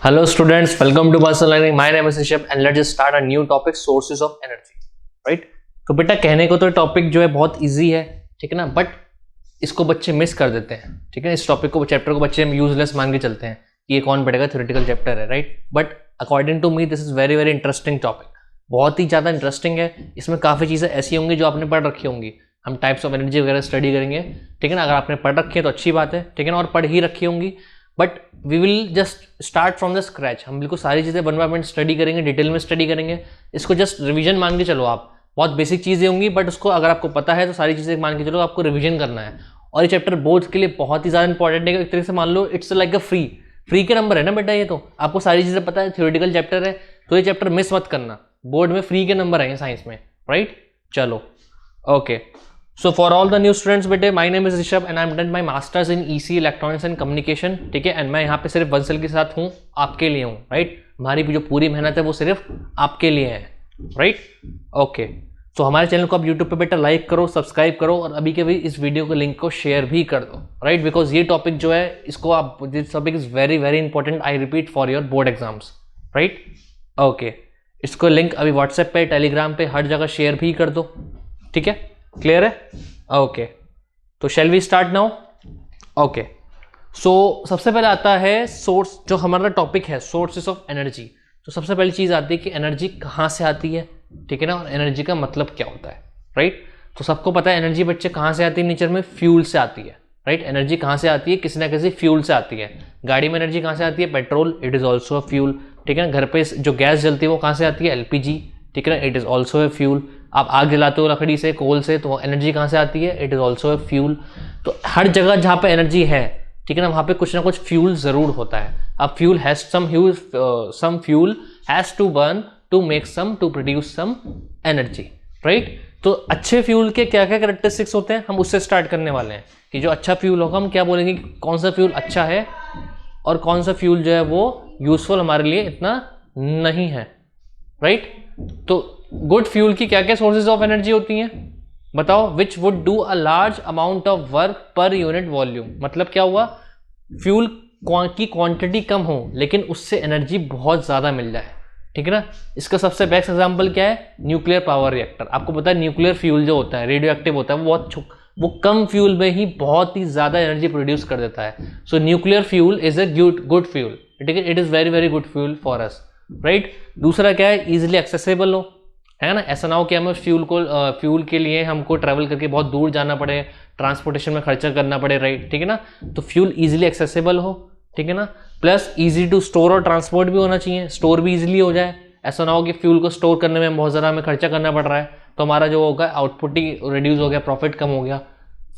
Hello students, welcome to Personal Learning. My name is Rishabh and let's just start a new topic, sources of energy. Right? तो बेटा कहने को तो topic जो है बहुत इजी है, ठीक है ना, बट इसको बच्चे मिस कर देते हैं, ठीक है। इस टॉपिक को, चैप्टर को बच्चे यूजलेस मान के चलते हैं कि ये कौन पढ़ेगा, थ्योरेटिकल चैप्टर है, right. But according to me this is very very interesting topic, बहुत ही ज़्यादा इंटरेस्टिंग है। इसमें काफ़ी चीज़ें ऐसी होंगी जो आपने पढ़ रखी होंगी। हम टाइप्स ऑफ एनर्जी वगैरह स्टडी करेंगे, ठीक है ना। अगर आपने पढ़ रखी है तो अच्छी बात है, ठीक है ना, और पढ़ ही रखी होंगी, but we will just start from the scratch. हम बिल्कुल सारी चीज़ें वन बाय वन स्टडी करेंगे, डिटेल में स्टडी करेंगे। इसको जस्ट रिवीजन मान के चलो, आप बहुत बेसिक चीज़ें होंगी, बट उसको अगर आपको पता है तो सारी चीज़ें मान के चलो आपको रिवीजन करना है। और ये चैप्टर बोर्ड्स के लिए बहुत ही ज़्यादा इंपॉर्टेंट है। एक तरीके से मान लो इट्स लाइक अ फ्री के नंबर है ना बेटा, ये तो आपको सारी चीज़ें पता है, थ्योरेटिकल चैप्टर है, तो ये चैप्टर मिस मत करना। बोर्ड में फ्री के नंबर है साइंस में, राइट। चलो okay, so for all the new students बेटे, my name is Rishabh and I am done my masters in EC electronics and communication, ठीक है। एंड मैं यहाँ पे सिर्फ वंसल के साथ हूँ, आपके लिए हूँ, राइट। हमारी जो पूरी मेहनत है वो सिर्फ आपके लिए है, राइट। ओके, तो हमारे चैनल को आप यूट्यूब पे बेटा लाइक करो, सब्सक्राइब करो, और अभी के भी इस वीडियो के लिंक को शेयर भी कर दो, राइट। बिकॉज ये टॉपिक जो है, इसको आप, this topic is very very important, I repeat, for your board exams, right. Okay, इसको लिंक अभी व्हाट्सएप पे, टेलीग्राम पे, हर जगह शेयर भी कर दो, ठीक है। क्लियर है? ओके, तो shall we start now. Okay, so सबसे पहले आता है सोर्स, जो हमारा टॉपिक है सोर्सेस ऑफ एनर्जी। तो सबसे पहली चीज आती है कि एनर्जी कहाँ से आती है, ठीक है ना, और एनर्जी का मतलब क्या होता है, राइट। तो सबको पता है एनर्जी बच्चे कहाँ से आती है नेचर में, फ्यूल से आती है, राइट। एनर्जी कहाँ से आती है, किसी ना किसी फ्यूल से आती है। गाड़ी में एनर्जी कहाँ से आती है, petrol, it is also a fuel, ठीक है ना। घर पे जो गैस जलती है वो कहाँ से आती है, एलपीजी, ठीक है ना, it is also a fuel. आप आग जलाते हो लकड़ी से, कोल से, तो एनर्जी कहाँ से आती है, it is also a fuel. तो हर जगह जहाँ पे एनर्जी है, ठीक है ना, वहाँ पे कुछ ना कुछ फ्यूल जरूर होता है। अब fuel has some fuel has to burn to make some, to produce some energy, right. तो अच्छे फ्यूल के क्या क्या कैरेक्टरिस्टिक्स होते हैं, हम उससे स्टार्ट करने वाले हैं कि जो अच्छा फ्यूल होगा, हम क्या बोलेंगे कौन सा फ्यूल अच्छा है और कौन सा फ्यूल जो है वो यूजफुल हमारे लिए इतना नहीं है, राइट। तो गुड फ्यूल की क्या क्या सोर्सेज ऑफ एनर्जी होती हैं बताओ। Which would do a large amount of work per unit volume. मतलब क्या हुआ, फ्यूल की क्वांटिटी कम हो लेकिन उससे एनर्जी बहुत ज्यादा मिल जाए, ठीक है ना। इसका सबसे बेस्ट एग्जांपल क्या है, न्यूक्लियर पावर रिएक्टर। आपको पता है न्यूक्लियर फ्यूल जो होता है, रेडियो एक्टिव होता है, वो कम फ्यूल में ही बहुत ही ज्यादा एनर्जी प्रोड्यूस कर देता है। सो nuclear fuel is a good fuel, ठीक है, it is very very good fuel for us, right. दूसरा क्या है, इजिली एक्सेसिबल हो, है ना। ऐसा ना हो कि हमें फ्यूल के लिए हमको ट्रैवल करके बहुत दूर जाना पड़े, ट्रांसपोर्टेशन में खर्चा करना पड़े, राइट, ठीक है ना। तो फ्यूल इजीली एक्सेसिबल हो, ठीक है ना। प्लस इजी टू स्टोर और ट्रांसपोर्ट भी होना चाहिए, स्टोर भी इजीली हो जाए। ऐसा ना हो कि फ्यूल को स्टोर करने में बहुत ज़्यादा हमें खर्चा करना पड़ रहा है, तो हमारा जो होगा आउटपुट ही रिड्यूस हो गया, प्रॉफिट कम हो गया।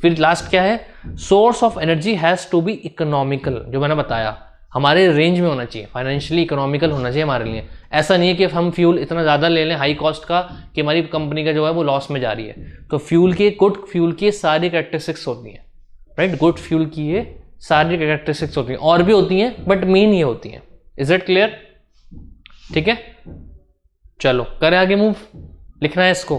फिर लास्ट क्या है, source of energy has to be economical, जो मैंने बताया, हमारे रेंज में होना चाहिए, फाइनेंशियली इकोनॉमिकल होना चाहिए हमारे लिए। ऐसा नहीं है कि हम फ्यूल इतना ज़्यादा ले लें हाई कॉस्ट का कि हमारी कंपनी का जो है वो लॉस में जा रही है। तो गुड फ्यूल की सारी कैरेक्टरिस्टिक्स होती हैं, राइट। गुड फ्यूल की ये सारी कैरेक्टरिस्टिक्स होती हैं, और भी होती हैं बट मेन ये होती हैं। Is it clear? ठीक है, चलो करें आगे मूव। लिखना है इसको,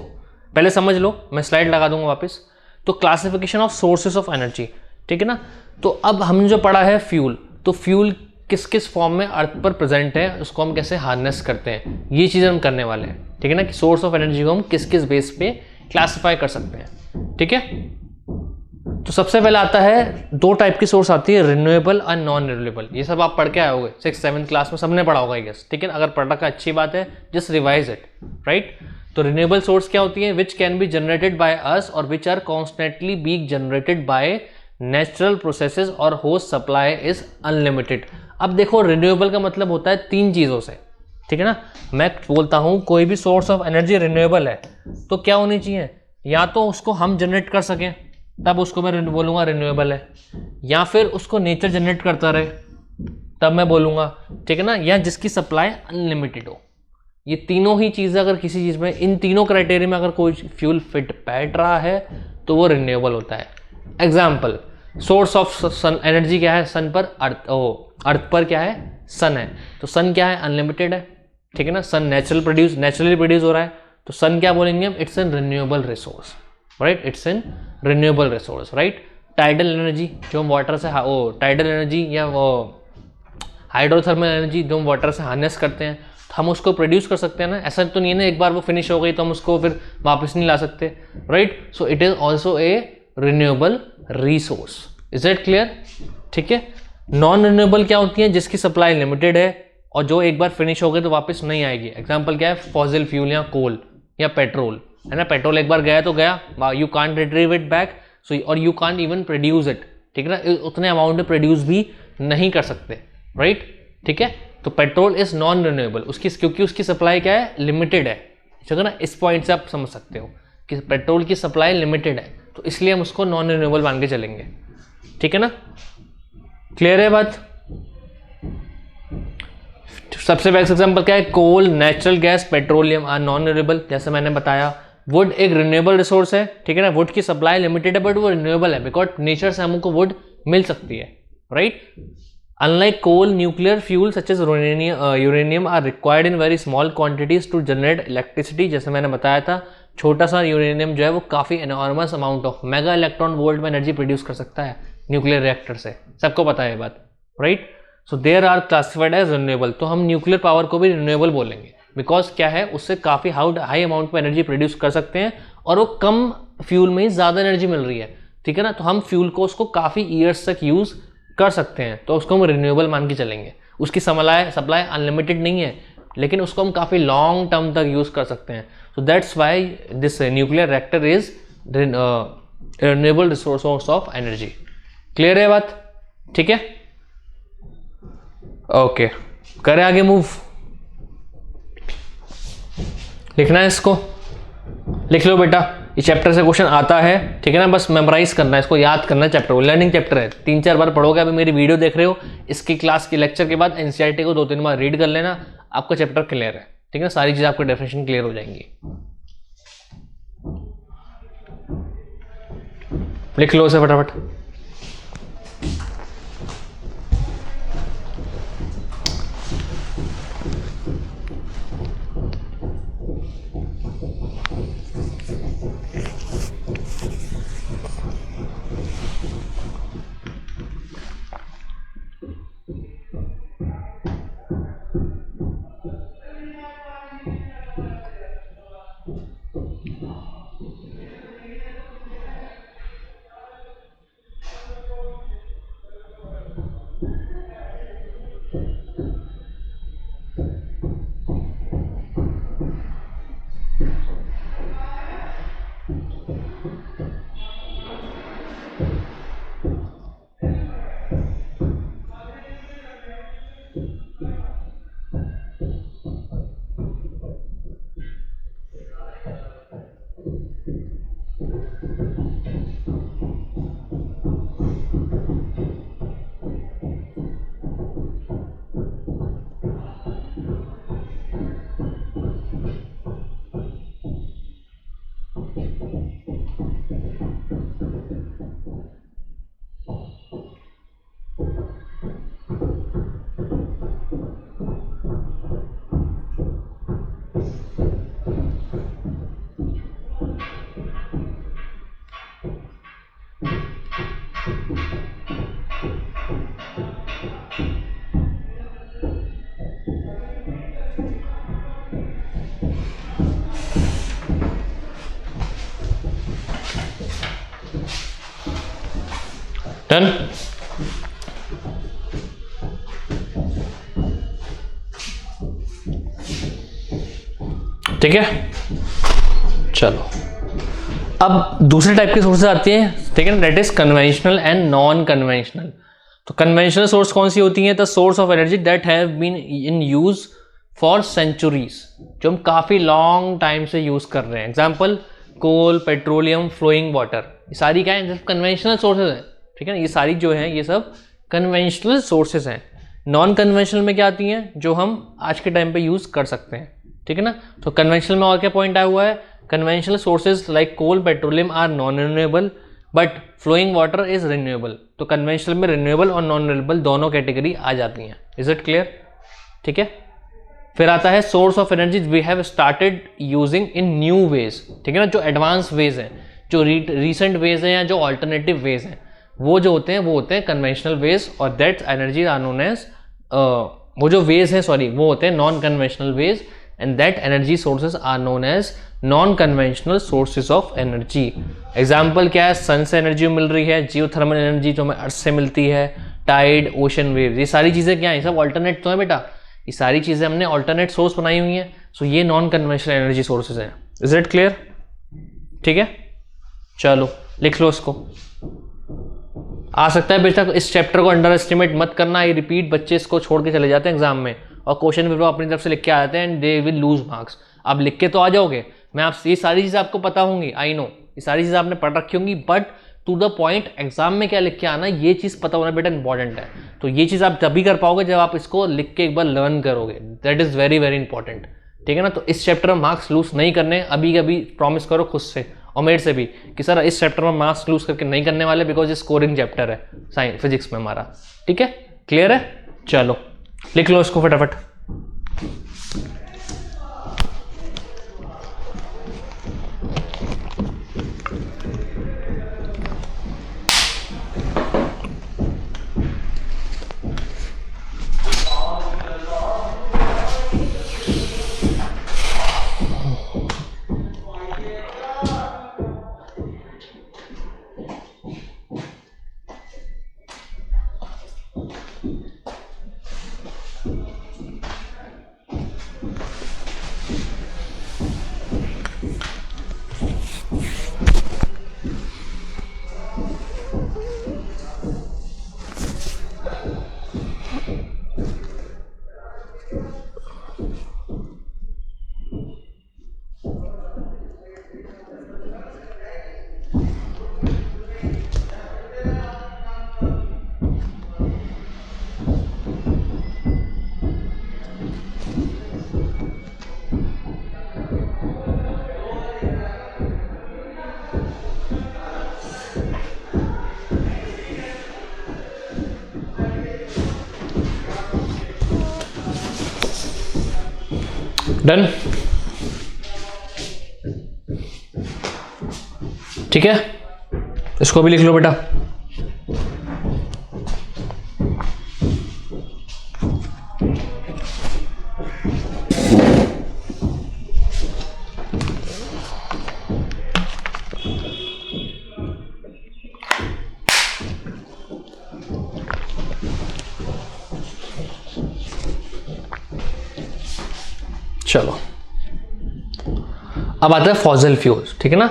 पहले समझ लो, मैं स्लाइड लगा दूंगा वापस। तो classification of sources of energy, ठीक है ना। तो अब हमने जो पढ़ा है फ्यूल, तो फ्यूल किस किस फॉर्म में अर्थ पर प्रेजेंट है, उसको हम कैसे हार्नेस करते हैं, ये चीज़ें हम करने वाले हैं, ठीक है ना। कि सोर्स ऑफ एनर्जी को हम किस किस बेस पे क्लासिफाई कर सकते हैं, ठीक है। तो सबसे पहले आता है, दो टाइप की सोर्स आती है, रिन्यूएबल और नॉन रिन्यूएबल। ये सब आप पढ़ के आए होगे 6th-7th क्लास में, सबने पढ़ा होगा गेस, ठीक है। अगर पढ़ रखा अच्छी बात है, जस्ट रिवाइज इट, राइट। तो रिन्यूएबल सोर्स क्या होती है, which can be generated by us और which are constantly being generated by natural processes और होस्ट सप्लाई इज अनलिमिटेड। अब देखो, रिन्यूएबल का मतलब होता है तीन चीज़ों से, ठीक है ना। मैं बोलता हूँ कोई भी सोर्स ऑफ एनर्जी रिन्यूएबल है तो क्या होनी चाहिए, या तो उसको हम जनरेट कर सकें, तब उसको मैं बोलूँगा रिन्यूएबल है, या फिर उसको नेचर जनरेट करता रहे, तब मैं बोलूँगा, ठीक है ना, या जिसकी सप्लाई अनलिमिटेड हो। ये तीनों ही चीज़ें अगर किसी चीज़ में, इन तीनों क्राइटेरिया में अगर कोई फ्यूल फिट बैठ रहा है तो वो रिन्यूएबल होता है। Example, source of sun energy क्या है, सन पर अर्थ पर क्या है, सन है। तो सन क्या है, अनलिमिटेड है, ठीक है ना। सन नेचुरली प्रोड्यूस हो रहा है, तो सन क्या बोलेंगे हम, it's an renewable resource, right, it's an renewable resource, right. Tidal energy, जो हम वाटर से, टाइडल एनर्जी या वो हाइड्रोथर्मल एनर्जी जो हम वाटर से हार्नेस करते हैं, तो हम उसको प्रोड्यूस कर सकते हैं ना, ऐसा तो नहीं है ना एक बार वो फिनिश हो गई तो हम उसको फिर वापस नहीं ला सकते, right. So it is also a renewable resource, is it clear? ठीक है। नॉन रिन्यूएबल क्या होती है? जिसकी सप्लाई लिमिटेड है और जो एक बार फिनिश हो गई तो वापस नहीं आएगी। एग्जाम्पल क्या है? फॉसिल फ्यूल या कोल या पेट्रोल, है ना। पेट्रोल एक बार गया तो गया, you can't retrieve it back, so और you can't even produce it, ठीक है ना, उतने अमाउंट में प्रोड्यूस भी नहीं कर सकते, राइट। ठीक है, तो पेट्रोल इज नॉन रिन्यूएबल, उसकी क्योंकि उसकी सप्लाई क्या है? लिमिटेड है, ठीक है ना। इस पॉइंट से आप समझ सकते हो कि पेट्रोल की सप्लाई लिमिटेड है, तो इसलिए हम उसको नॉन रिन्यूएबल मान के चलेंगे, ठीक है ना। क्लियर है बात? सबसे बेस्ट एग्जांपल क्या है? Coal, natural gas, petroleum are non renewable. जैसे मैंने बताया, वुड एक रिन्यूएबल रिसोर्स है, ठीक है ना। वुड की सप्लाई लिमिटेड है बट वो रिन्यूएबल है, बिकॉज नेचर से हमको वुड मिल सकती है, right. Unlike coal, nuclear fuel such as uranium are required in very small quantities to generate electricity. जैसे मैंने बताया था, छोटा सा यूरेनियम जो है वो काफी enormous amount of mega electron volt में एनर्जी प्रोड्यूस कर सकता है न्यूक्लियर रिएक्टर से, सबको पता है ये बात, right. So there are classified as renewable. तो हम न्यूक्लियर पावर को भी रिन्यूएबल बोलेंगे, बिकॉज क्या है, उससे काफी हाई अमाउंट में एनर्जी प्रोड्यूस कर सकते हैं और वो कम फ्यूल में ही ज्यादा एनर्जी मिल रही है, ठीक है ना। तो हम फ्यूल को उसको काफी ईयर्स तक यूज कर सकते हैं, तो उसको हम रिन्यूएबल मान के चलेंगे। उसकी सप्लाई अनलिमिटेड नहीं है, लेकिन उसको हम काफी लॉन्ग टर्म तक यूज कर सकते हैं। So that's why this nuclear reactor is renewable source of energy. Clear है बात? ठीक है, ओके। करें आगे मूव। लिखना है इसको, लिख लो बेटा, इस चैप्टर से क्वेश्चन आता है, ठीक है ना। बस मेमोराइज करना है, इसको याद करना है। चैप्टर लर्निंग चैप्टर है, 3-4 बार पढ़ोगे। अभी मेरी वीडियो देख रहे हो, इसकी क्लास के लेक्चर के बाद एनसीईआरटी को 2-3 बार रीड कर लेना, आपका चैप्टर क्लियर है, ठीक है। सारी चीजें आपको डेफिनेशन क्लियर हो जाएंगी। लिख लो उसे फटाफट। डन? ठीक है, चलो अब दूसरे टाइप की सोर्सेज आती हैं, ठीक है ना। That is conventional and non conventional. तो कन्वेंशनल सोर्स कौन सी होती हैं? The source of energy that have been in use for centuries, जो हम काफी लॉन्ग टाइम से यूज कर रहे हैं। एग्जाम्पल कोल, पेट्रोलियम, फ्लोइंग वाटर, ये सारी क्या है? कन्वेंशनल सोर्सेज हैं, ठीक है ना। ये सारी जो हैं ये सब कन्वेंशनल सोर्सेज हैं। नॉन कन्वेंशनल में क्या आती हैं? जो हम आज के टाइम पे यूज कर सकते हैं, ठीक है ना। तो कन्वेंशनल में और क्या पॉइंट आया हुआ है? Conventional sources like coal, petroleum are non renewable but flowing water is renewable. तो कन्वेंशनल में रिन्यूएबल और नॉन रिन्यूएबल दोनों कैटेगरी आ जाती हैं। Is it clear? ठीक है। फिर आता है source of energy we have started using in new ways, ठीक है ना। जो एडवांस वेज हैं, जो रिसेंट वेज हैं या जो ऑल्टरनेटिव वेज हैं, वो जो होते हैं वो होते हैं कन्वेंशनल वेज, और that energy are known as वो जो वेज है सॉरी वो होते हैं non conventional ways, and that energy sources are known as non conventional sources of energy. Example क्या है, सन से एनर्जी मिल रही है, जियोथर्मल एनर्जी जो हमें अर्थ से मिलती है, टाइड, ओशन वेव, ये सारी चीज़ें क्या है, सब ऑल्टरनेट तो है बेटा, ये सारी चीज़ें हमने ऑल्टरनेट सोर्स बनाई हुई हैं, सो ये नॉन कन्वेंशनल एनर्जी सोर्सेज हैं। Is it clear? ठीक है, चलो लिख लो इसको। आ सकता है बेटा इस चैप्टर को अंडर एस्टिमेट मत करना, ये रिपीट बच्चे इसको छोड़ के चले जाते हैं एग्जाम में और क्वेश्चन पेपर अपनी तरफ से लिख के आते हैं and they will lose marks. आप लिख के तो आ जाओगे, मैं आप ये सारी चीज़ें आपको पता होंगी, आई नो ये सारी चीज़ें आपने पढ़ रखी होंगी, but to the point exam में क्या लिख के आना ये चीज़ पता होना बेटा इंपॉर्टेंट है। तो ये चीज़ आप तभी कर पाओगे जब आप इसको लिख के एक बार लर्न करोगे, that is very very important. ठीक है ना, तो इस चैप्टर में मार्क्स लूज नहीं करने, अभी कभी प्रॉमिस करो खुद से और मेरे से भी कि सर इस चैप्टर में मार्क्स लूज करके नहीं करने वाले, बिकॉज ये स्कोरिंग चैप्टर है साइंस फिजिक्स में हमारा। ठीक है, क्लियर है? चलो लिख लो इसको फटाफट। डन? ठीक है, इसको भी लिख लो बेटा। चलो अब आता है फॉसिल फ्यूल्स। ठीक है ना,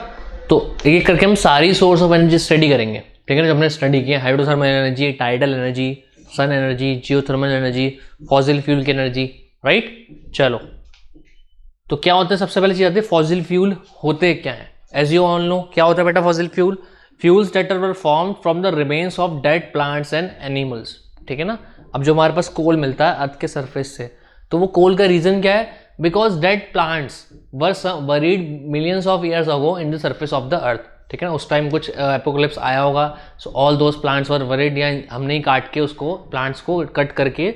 तो एक एक करके हम सारी सोर्स ऑफ एनर्जी स्टडी करेंगे। ठीक है ना, जो हमने स्टडी किया, hydrothermal energy, tidal energy, sun energy, geothermal energy, fossil fuel की एनर्जी, राइट। चलो तो क्या होता है, सबसे पहले चीज आती है फॉसिल फ्यूल होते क्या है। एज यू ऑल नो क्या होता है बेटा fossil fuel? Fuels that are formed from the remains of dead plants and animals. ठीक है ना, अब जो हमारे पास कोल मिलता है अर्थ के सरफेस से, तो वो कोल का रीजन क्या है? Because dead plants were buried millions of years ago in the surface of the earth. ठीक है ना, उस टाइम कुछ एपोकलिप्स आया होगा, so all those plants were buried, या हमने ही काट के उसको प्लांट्स को कट करके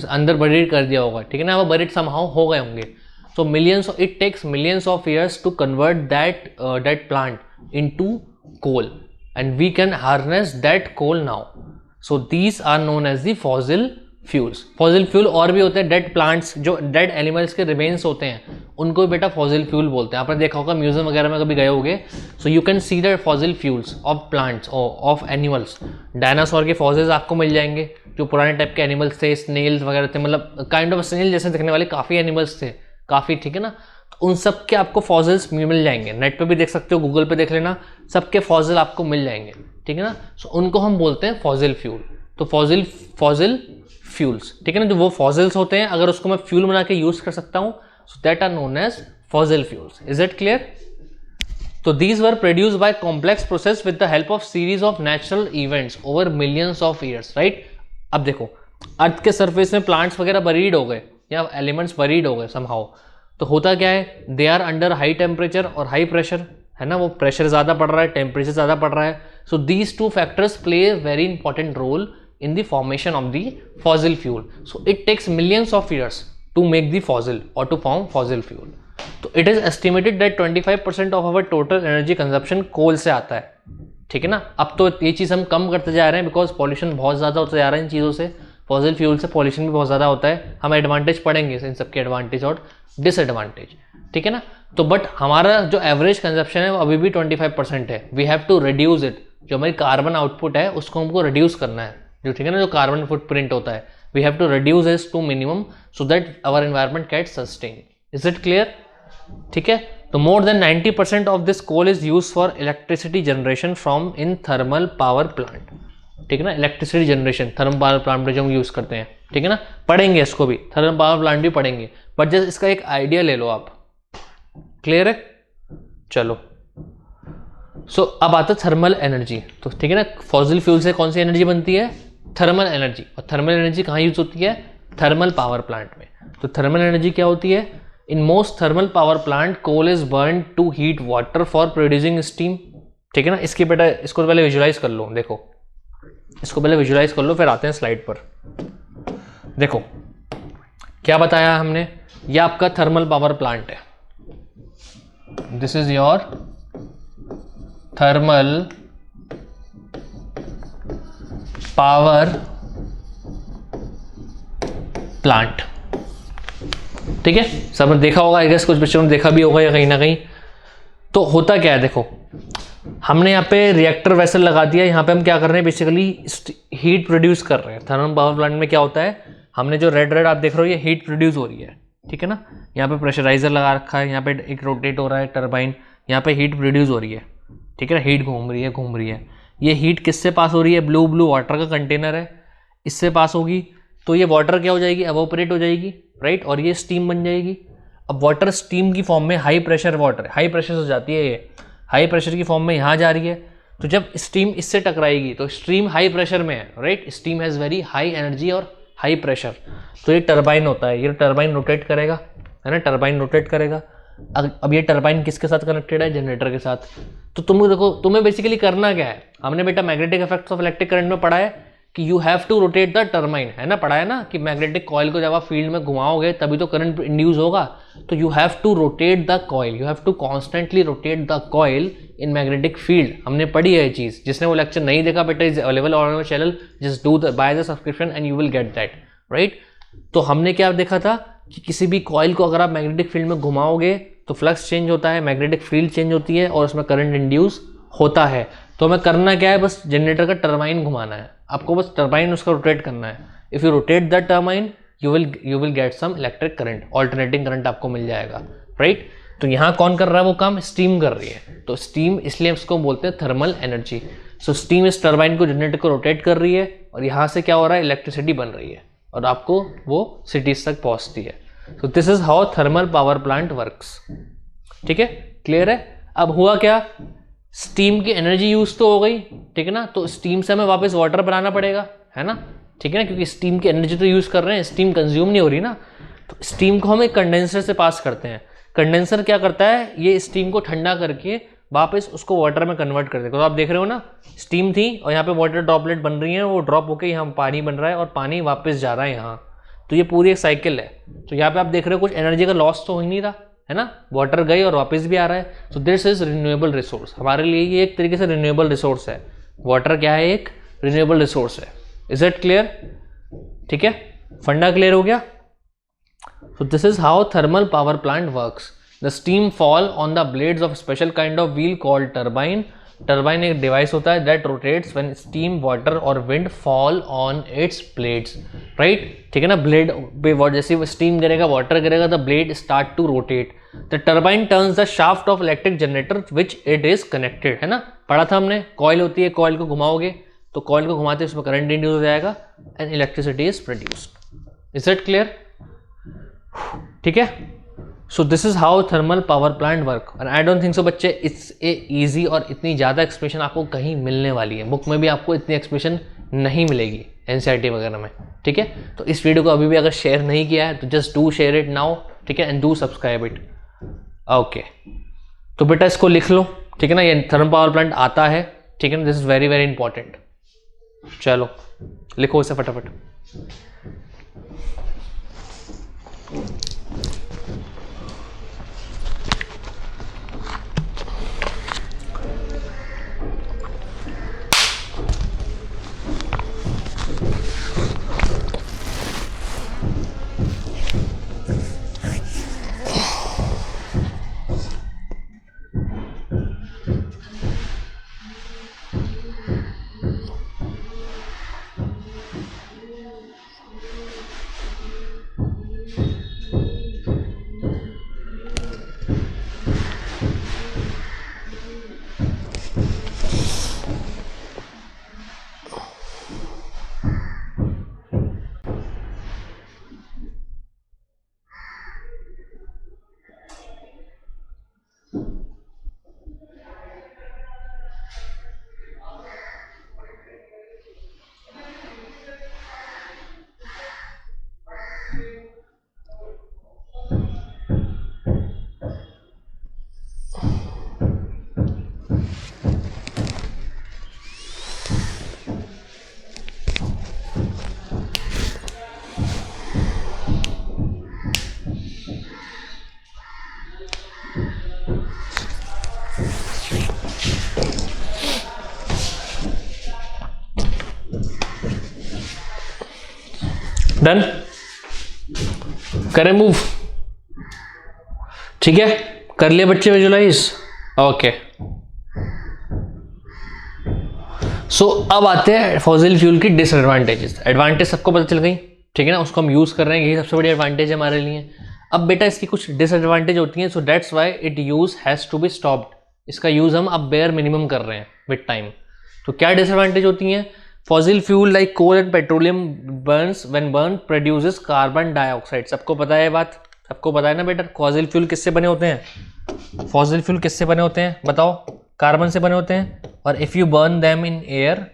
अंदर बरीड कर दिया होगा। ठीक है ना, वो बरीड समहाउ हो गए होंगे। So millions, it takes millions of years to convert that dead plant into coal and we can harness that coal now. So these are known as the fossil fuels. Fossil fuel और भी होते हैं, dead plants, जो dead animals के remains होते हैं उनको भी बेटा फॉसिल फ्यूल बोलते हैं। आपने देखा होगा म्यूजियम वगैरह में कभी गए होगे, so you can see the fossil fuels of plants of animals. Dinosaur के फॉसिल्स आपको मिल जाएंगे, जो पुराने टाइप के एनिमल्स थे, स्नेल्स वगैरह थे, मतलब काइंड ऑफ स्नेल जैसे दिखने वाले काफ़ी एनिमल्स थे काफ़ी। ठीक है ना, तो उन सब के आपको फॉसिल्स मिल जाएंगे, नेट पे भी देख सकते हो, गूगल पे देख लेना, सबके फॉसिल आपको मिल जाएंगे। ठीक है ना, सो उनको हम बोलते हैं फॉसिल फ्यूल। तो फॉसिल फ्यूल्स, ठीक है ना, जो वो फॉसिल्स होते हैं, अगर उसको मैं फ्यूल बना के यूज कर सकता हूं, so that are known as fossil fuels. Is it clear? तो these were produced by complex process with the help of series of natural events over millions of years, right. अब देखो अर्थ के surface में plants वगैरह buried हो गए या elements buried हो गए समहाउ, तो होता क्या है, they are under high temperature और हाई प्रेशर, है ना, वो प्रेशर ज़्यादा पड़ रहा है, टेम्परेचर ज़्यादा पड़ रहा है। So these two factors play a very important role in the formation of the fossil fuel. So it takes millions of years to make the fossil or to form fossil fuel. तो it is estimated that 25% of our total energy consumption coal से आता है। ठीक है ना, अब तो ये चीज़ हम कम करते जा रहे हैं बिकॉज पॉल्यूशन बहुत ज़्यादा होता जा रहा है इन चीज़ों से, फॉसिल फ्यूल से पॉल्यूशन भी बहुत ज़्यादा होता है। हम एडवांटेज पढ़ेंगे इन सबके एडवांटेज और डिसएडवांटेज, ठीक है ना। तो बट हमारा जो एवरेज कंजप्शन है वो अभी भी 25% है। We have to reduce it. जो हमारी कार्बन आउटपुट है उसको हमको रिड्यूस करना है, जो ठीक है ना, जो कार्बन फुटप्रिंट होता है, we have to reduce it to minimum so that our environment get sustain. Is it clear? ठीक है। तो more than 90% of this coal is use for electricity generation from in thermal power plant, ठीक है ना। Electricity generation thermal power plant में जो हम use करते हैं, ठीक है ना, पढ़ेंगे इसको भी, थर्मल पावर प्लांट भी पढ़ेंगे, बट जस्ट इसका एक आइडिया ले लो आप। क्लियर है? चलो सो अब आता है थर्मल एनर्जी। तो ठीक है ना, फॉसिल फ्यूल से कौन सी एनर्जी बनती है? Thermal energy. और थर्मल एनर्जी कहाँ यूज होती है? थर्मल पावर प्लांट में। तो थर्मल एनर्जी क्या होती है? In most thermal power plant coal is burn to heat water for producing steam, ठीक है ना। इसकी बेटा इसको पहले विजुलाइज कर लो, देखो इसको पहले विजुलाइज कर लो, फिर आते हैं स्लाइड पर। देखो क्या बताया हमने, ये आपका थर्मल पावर प्लांट है, this is your thermal power plant, ठीक है। सबने देखा होगा, आई गेस कुछ बच्चों ने देखा भी होगा या कहीं ना कहीं। तो होता क्या है, देखो हमने यहाँ पे रिएक्टर वेसल लगा दिया, यहाँ पे हम क्या कर रहे हैं, बेसिकली हीट प्रोड्यूस कर रहे हैं। थर्मल पावर प्लांट में क्या होता है, हमने जो रेड रेड आप देख रहे हो, ये हीट प्रोड्यूस हो रही है, ठीक है ना। यहाँ पे प्रेशराइजर लगा रखा है, यहाँ पे एक रोटेट हो रहा है टरबाइन, यहाँ पे हीट प्रोड्यूस हो रही है, ठीक है ना। हीट घूम रही है। ये हीट किससे पास हो रही है? ब्लू वाटर का कंटेनर है, इससे पास होगी। तो ये वाटर क्या हो जाएगी? एवोपरेट हो जाएगी, राइट, और ये स्टीम बन जाएगी। अब वाटर स्टीम की फॉर्म में high pressure water, high pressure से जाती है, ये हाई प्रेशर की फॉर्म में यहाँ जा रही है। तो जब स्टीम इससे टकराएगी तो स्टीम हाई प्रेशर में है, right, steam has very high energy और हाई प्रेशर। तो ये टरबाइन होता है, ये टरबाइन रोटेट करेगा, है ना, टरबाइन रोटेट करेगा। अब ये टरबाइन किसके साथ कनेक्टेड है? जनरेटर के साथ। तो तुम देखो, तुम्हें बेसिकली करना क्या है, हमने बेटा magnetic effects of electric current में पढ़ा है कि you have to rotate the turbine, है ना, पढ़ा है ना, कि मैग्नेटिक कॉइल को जब आप फील्ड में घुमाओगे तभी तो करंट इंड्यूस होगा। तो you have to rotate the coil, you have to constantly rotate the coil in magnetic field. हमने पढ़ी है ये चीज़। जिसने वो लेक्चर नहीं देखा बेटा, is available on our channel, just do buy the subscription and you will get that, right. तो हमने क्या देखा था कि किसी भी कॉइल को अगर आप मैग्नेटिक फील्ड में घुमाओगे तो फ्लक्स चेंज होता है, मैग्नेटिक फील्ड चेंज होती है और उसमें करंट इंड्यूस होता है। तो हमें करना क्या है, बस जनरेटर का टरबाइन घुमाना है, आपको बस टरबाइन उसका रोटेट करना है। If you rotate the turbine you will get some electric current, alternating current आपको मिल जाएगा, राइट। तो यहाँ कौन कर रहा है वो काम? स्टीम कर रही है। तो स्टीम इसलिए उसको बोलते हैं थर्मल एनर्जी। सो स्टीम इस टरबाइन को, जनरेटर को रोटेट कर रही है और यहाँ से क्या हो रहा है, इलेक्ट्रिसिटी बन रही है और आपको वो सिटीज तक पहुँचती है। तो this is how thermal power plant works, ठीक है, क्लियर है। अब हुआ क्या, स्टीम की एनर्जी यूज तो हो गई, ठीक है ना। तो स्टीम से हमें वापस वाटर बनाना पड़ेगा, है ना, ठीक है ना, क्योंकि स्टीम की एनर्जी तो यूज कर रहे हैं, स्टीम कंज्यूम नहीं हो रही ना। तो स्टीम को हम एक कंडेंसर से पास करते हैं। कंडेंसर क्या करता है, ये स्टीम को ठंडा करके वापस उसको वाटर में कन्वर्ट कर देगा। तो आप देख रहे हो ना, स्टीम थी और यहाँ पे वाटर ड्रॉपलेट बन रही है, वो ड्रॉप होकर यहाँ पानी बन रहा है और पानी वापस जा रहा है यहाँ। तो ये पूरी एक साइकिल है। तो यहाँ पे आप देख रहे हो कुछ एनर्जी का लॉस तो हो ही नहीं रहा, है ना, वाटर गई और वापस भी आ रहा है। तो दिस इज रिन्यूएबल रिसोर्स। हमारे लिए ये एक तरीके से रिन्यूएबल रिसोर्स है। वाटर क्या है, एक रिन्यूएबल रिसोर्स है। Is it clear? ठीक है, फंडा क्लियर हो गया। So this is how thermal power plant works. The steam fall on the blades of special kind of wheel called turbine. Turbine एक डिवाइस होता है that rotates when steam, water और wind fall on its blades. Right? ठीक है ना, blade पे जैसे steam गिरेगा, वाटर गिरेगा, the blade start to rotate. The turbine turns the shaft of electric generator which it is connected. है ना, पढ़ा था हमने, कॉइल होती है, कॉइल को घुमाओगे तो कॉइल को घुमाते उसमें करंट इंड्यूस हो जाएगा and electricity is produced. Is it clear? ठीक है, सो this is how thermal power plant work. और आई डोंट थिंक सो बच्चे इट्स ए ईजी और इतनी ज़्यादा एक्सप्रेशन आपको कहीं मिलने वाली है। बुक में भी आपको इतनी एक्सप्रेशन नहीं मिलेगी एनसीईआरटी वगैरह में, ठीक है। तो इस वीडियो को अभी भी अगर शेयर नहीं किया है तो just do share it now, ठीक है, and do subscribe it. Okay, तो बेटा इसको लिख लो, ठीक है ना, ये थर्मल पावर प्लांट आता है, ठीक है ना, this is very very important. चलो लिखो इसे फटाफट। डन, करें मूव, ठीक है, कर लिए बच्चे विजुलाइज, ओके। सो अब आते हैं फॉसिल फ्यूल की डिसएडवांटेजेस। एडवांटेज सबको पता चल गई, ठीक है ना, उसको हम यूज कर रहे हैं, यही सबसे बड़ी एडवांटेज है हमारे लिए। अब बेटा इसकी कुछ डिसएडवांटेज होती हैं, so that's why it use has to be stopped. इसका यूज हम अब बेयर मिनिमम कर रहे हैं विद टाइम। तो क्या डिसएडवांटेज होती हैं? Fossil fuel like coal and petroleum burns when burn produces carbon dioxide. सबको पता है बात, सबको पता है ना बेटा, फॉसिल फ्यूल किससे बने होते हैं? फॉसिल फ्यूल किससे बने होते हैं बताओ? कार्बन से बने होते हैं। और if you burn them in air,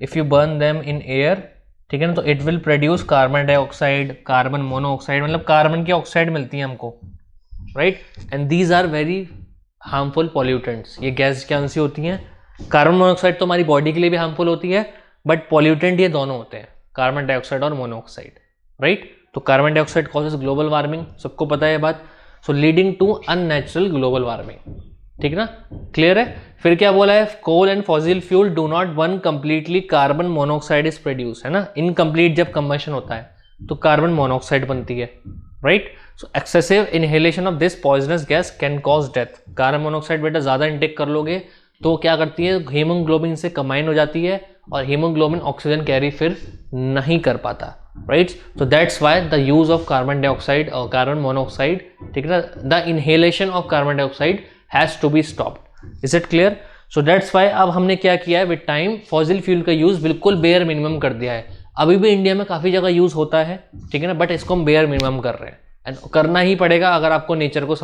if you burn them in air, ठीक है ना, तो it will produce carbon dioxide, carbon monoxide, मतलब कार्बन की ऑक्साइड मिलती है हमको, right. And these are very harmful pollutants. ये गैस कौन सी होती हैं? कार्बन मोनोऑक्साइड तो हमारी बॉडी के लिए भी हार्मफुल होती है, बट पॉल्यूटेंट ये दोनों होते हैं, कार्बन डाइऑक्साइड और मोनोऑक्साइड, राइट। तो carbon dioxide causes global warming, सबको पता है ये बात। So leading to unnatural global warming, ठीक ना, क्लियर है। फिर क्या बोला है? Coal and fossil fuel do not burn completely, carbon monoxide is produce, है ना। इनकम्प्लीट जब कंबशन होता है तो कार्बन मोनोऑक्साइड बनती है, right. So excessive inhalation of this poisonous gas can cause death. Carbon monoxide बेटा ज्यादा इंटेक कर लोगे तो क्या करती है? हीमोग्लोबिन से कंबाइन हो जाती है और हीमोग्लोबिन ऑक्सीजन कैरी फिर नहीं कर पाता, right. So that's why the use of carbon dioxide और कार्बन मोनोऑक्साइड, ठीक है ना, the inhalation of carbon dioxide has to be stopped. Is it clear? So that's why अब हमने क्या किया है, विद टाइम फॉसिल फ्यूल का यूज बिल्कुल बेयर मिनिमम कर दिया है। अभी भी इंडिया में काफी जगह यूज होता है, ठीक है ना, बट इसको हम बेयर मिनिमम कर रहे हैं, एंड करना ही पड़ेगा अगर आपको नेचर को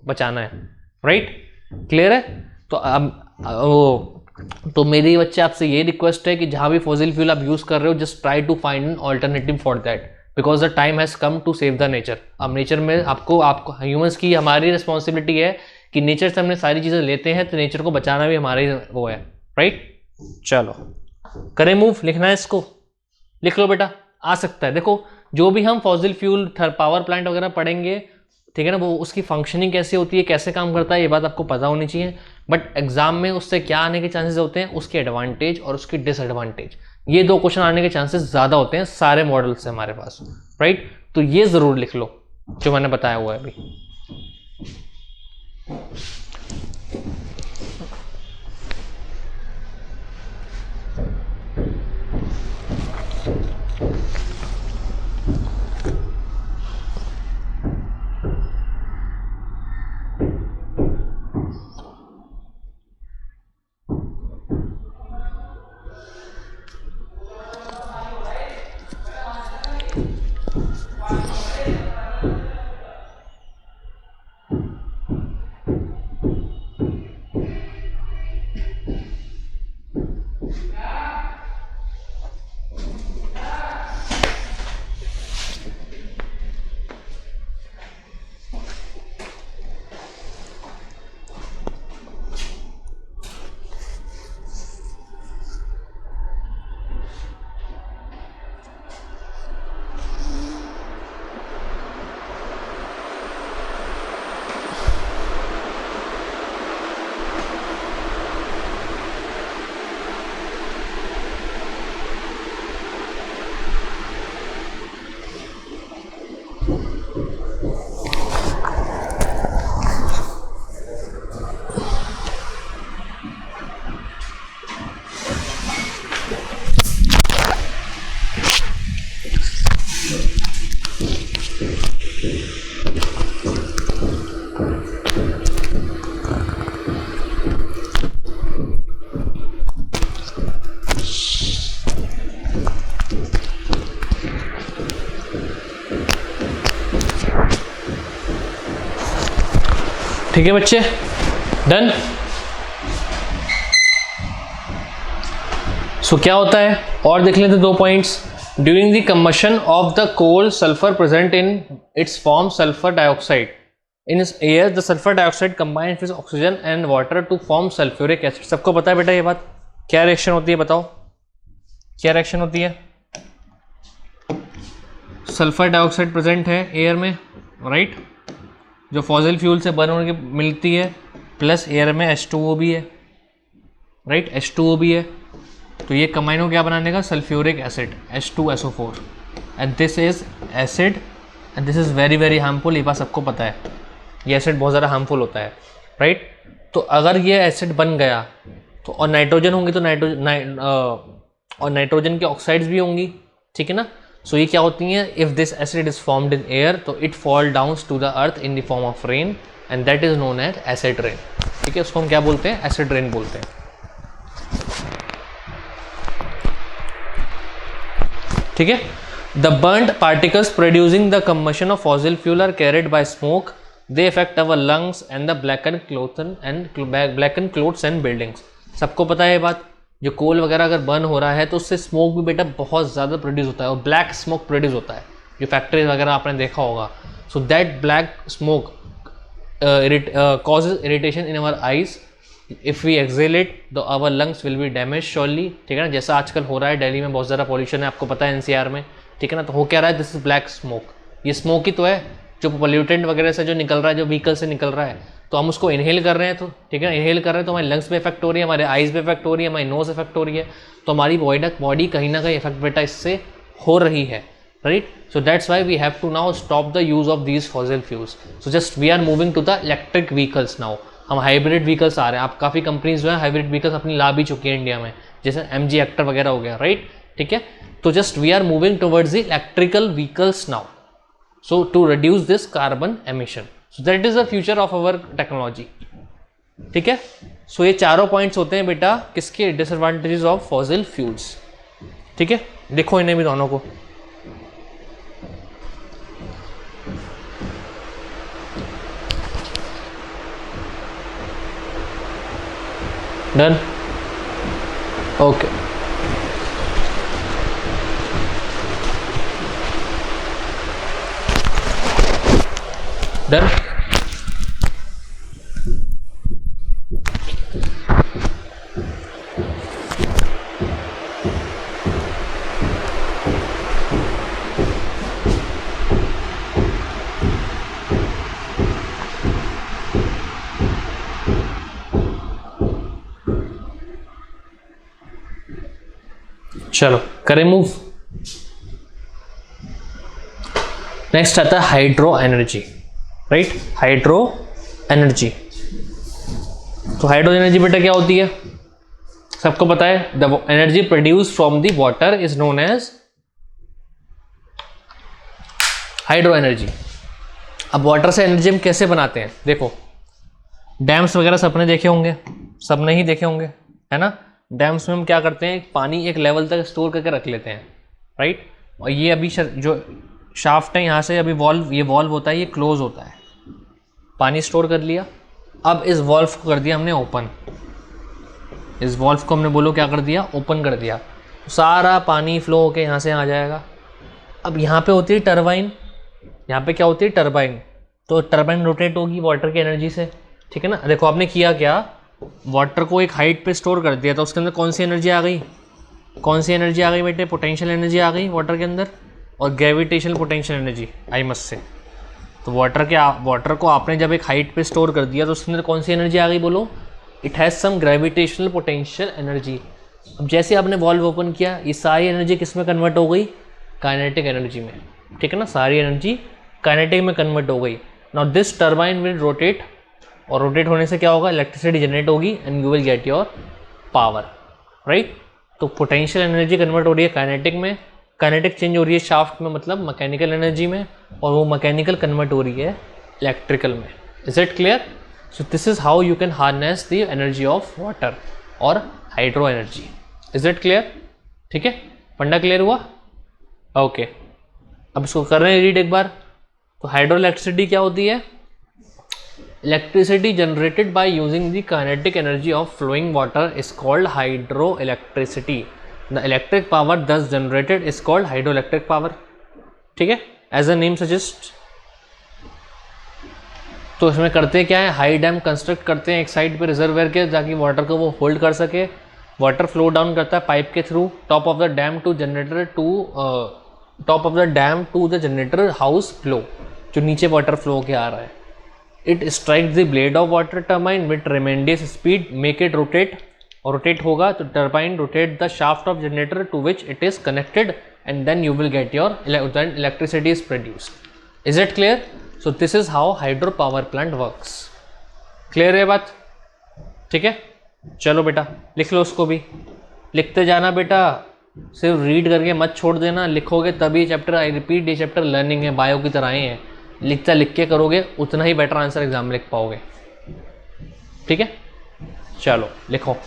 बचाना है, राइट। क्लियर है? तो अब तो मेरी बच्चे आपसे ये रिक्वेस्ट है कि जहां भी फॉसिल फ्यूल आप यूज कर रहे हो, just try to find an alternative for that, because the time has come to save the nature. अब नेचर में आपको ह्यूमंस की हमारी रिस्पॉन्सिबिलिटी है कि नेचर से हमने सारी चीजें लेते हैं, तो नेचर को बचाना भी हमारी वो है, राइट। चलो करें मूव, लिखना है इसको, लिख लो बेटा, आ सकता है। देखो जो भी हम फॉसिल फ्यूल पावर प्लांट वगैरह पढ़ेंगे, ठीक है ना, वो उसकी फंक्शनिंग कैसे होती है, कैसे काम करता है, ये बात आपको पता होनी चाहिए। बट एग्जाम में उससे क्या आने के चांसेस होते हैं, उसके एडवांटेज और उसकी डिसएडवांटेज, ये दो क्वेश्चन आने के चांसेस ज्यादा होते हैं सारे मॉडल से हमारे पास, राइट। तो ये जरूर लिख लो जो मैंने बताया हुआ है अभी। ठीक है बच्चे, डन। सो क्या होता है और देख लेते दो points. During the combustion of the coal, sulphur present in its form sulphur dioxide in air, the sulphur dioxide combined with oxygen and water to form sulphuric acid. सबको पता है बेटा ये बात। क्या रिएक्शन होती है बताओ, क्या रिएक्शन होती है? सल्फर डाइऑक्साइड प्रेजेंट है एयर में, राइट, जो फॉसिल फ्यूल से बर्न होकर मिलती है, प्लस एयर में H2O भी है, राइट, H2O भी है। तो ये कंबाइन हो क्या बनाने का? Sulphuric acid, H2SO4, and this is acid and this is very very harmful. ये बात सबको पता है, ये एसिड बहुत ज़्यादा हार्मफुल होता है, राइट। तो अगर ये एसिड बन गया तो और नाइट्रोजन होंगी तो और नाइट्रोजन की ऑक्साइड्स भी होंगी, ठीक है ना। सो ये क्या होती हैं, if this acid is formed in air तो it fall down to the earth in the form of rain and that is known as acid rain, ठीक है। उसको हम क्या बोलते हैं, एसिड रेन बोलते हैं, ठीक है। The burned particles producing the combustion of fossil fuel are carried by smoke. They affect our lungs and the blackened clothes and buildings. सबको पता है ये बात, जो कोल वगैरह अगर बर्न हो रहा है तो उससे स्मोक भी बेटा बहुत ज़्यादा प्रोड्यूस होता है और ब्लैक स्मोक प्रोड्यूस होता है, जो फैक्ट्रीज वगैरह आपने देखा होगा। So that black smoke causes irritation in our eyes. If we exhale it, तो our lungs will be damaged surely, ठीक है ना। जैसा आजकल हो रहा है, दिल्ली में बहुत ज़्यादा पॉल्यूशन है, आपको पता है NCR में, ठीक है ना। तो हो क्या रहा है, दिस इज ब्लैक स्मोक, ये स्मोक ही तो है जो पोल्यूटेंट वगैरह से जो निकल रहा है, जो व्हीकल से निकल रहा है, तो हम उसको इनहेल कर रहे हैं, तो ठीक है, इनहेल कर रहे हैं तो हमारे लंग्स पे इफेक्ट हो रही है, हमारे आइज़ पे इफेक्ट हो रही है, हमारी नोज इफेक्ट हो रही है, तो हमारी बॉडी कहीं ना कहीं इफेक्ट बेटा इससे हो रही है, right. So that's why we have to now stop the use of these fossil fuels. So just we are moving to the electric vehicles now. हम हाइब्रिड व्हीकल्स आ रहे हैं, आप काफ़ी कंपनीज जो है हाइब्रिड व्हीकल्स अपनी ला भी चुकी है इंडिया में, जैसे MG हेक्टर वगैरह हो गया, राइट, ठीक है। तो just we are moving towards the electrical vehicles now, so to reduce this carbon emission. So that is the future of our technology, ठीक है। सो ये चारों पॉइंट्स होते हैं बेटा किसके, डिसएडवांटेजेस ऑफ फॉसिल फ्यूल्स, ठीक है। देखो इन्हें भी दोनों को, डन, ओके। डन, चलो करें मूव। नेक्स्ट आता है hydro energy, right, hydro energy. तो हाइड्रो एनर्जी बेटा क्या होती है, सबको पता है, the energy produce from the water is known as hydro energy. अब वाटर से एनर्जी हम कैसे बनाते हैं, देखो डैम्स वगैरह सबने देखे होंगे, सबने ही देखे होंगे, है ना। डैम्स में हम क्या करते हैं, पानी एक लेवल तक स्टोर करके रख लेते हैं, राइट। और ये अभी जो शाफ्ट है यहाँ से अभी वॉल्व, ये वॉल्व होता है, ये क्लोज होता है, पानी स्टोर कर लिया। अब इस वॉल्व को कर दिया हमने ओपन, इस वॉल्व को हमने बोलो क्या कर दिया, ओपन कर दिया, सारा पानी फ्लो होके यहाँ से आ जाएगा। अब यहाँ पे होती है टरबाइन, यहाँ पे क्या होती है टरबाइन, तो टरबाइन रोटेट होगी वाटर की एनर्जी से, ठीक है ना। देखो आपने किया क्या, वाटर को एक हाइट पे स्टोर कर दिया, तो उसके अंदर कौन सी एनर्जी आ गई, कौन सी एनर्जी आ गई बेटे, पोटेंशियल एनर्जी आ गई वाटर के अंदर, और ग्रेविटेशनल पोटेंशियल एनर्जी आई मस से। तो वाटर को आपने जब एक हाइट पे स्टोर कर दिया तो उसके अंदर कौन सी एनर्जी आ गई, बोलो, it has some gravitational potential energy. अब जैसे आपने वॉल्व ओपन किया, ये सारी एनर्जी किस में कन्वर्ट हो गई, काइनेटिक एनर्जी में, ठीक है ना, सारी एनर्जी काइनेटिक में कन्वर्ट हो गई। Now this turbine will rotate, और रोटेट होने से क्या होगा, इलेक्ट्रिसिटी जनरेट होगी and you will get your power, right. तो पोटेंशियल एनर्जी कन्वर्ट हो रही है काइनेटिक में, काइनेटिक चेंज हो रही है शाफ्ट में, मतलब मैकेनिकल एनर्जी में, और वो मैकेनिकल कन्वर्ट हो रही है इलेक्ट्रिकल में। Is it clear? So this is how you can harness the energy of water और hydro energy. Is it clear? ठीक है, फंडा क्लियर हुआ? ओके, अब इसको कर रहे हैं रीड एक बार। तो हाइड्रो इलेक्ट्रिसिटी क्या होती है? Electricity generated by using the kinetic energy of flowing water is called hydro electricity. The electric power thus generated is called hydro electric power. ठीक है, एज अ नेम सजेस्ट। तो इसमें करते क्या है, हाई डैम कंस्ट्रक्ट करते हैं एक साइड पे रिजर्वेयर के, ताकि वाटर को वो होल्ड कर सके। वाटर फ्लो डाउन करता है पाइप के through top of the dam to generator top of the dam to the generator house flow, जो नीचे वाटर फ्लो के आ रहा है। It strike the blade of water turbine with tremendous speed, make it rotate, और rotate होगा तो turbine rotate the shaft of generator to which it is connected and then you will get your then electricity is produced. Is it clear? So this is how hydropower plant works. Clear है बात? ठीक है, चलो बेटा लिख लो, उसको भी लिखते जाना बेटा, सिर्फ रीड करके मत छोड़ देना, लिखोगे तभी चैप्टर, आई रिपीट ये चैप्टर लर्निंग है, बायो की तरह ही है, लिख के करोगे उतना ही बेटर आंसर एग्जाम में लिख पाओगे। ठीक है, चलो लिखो।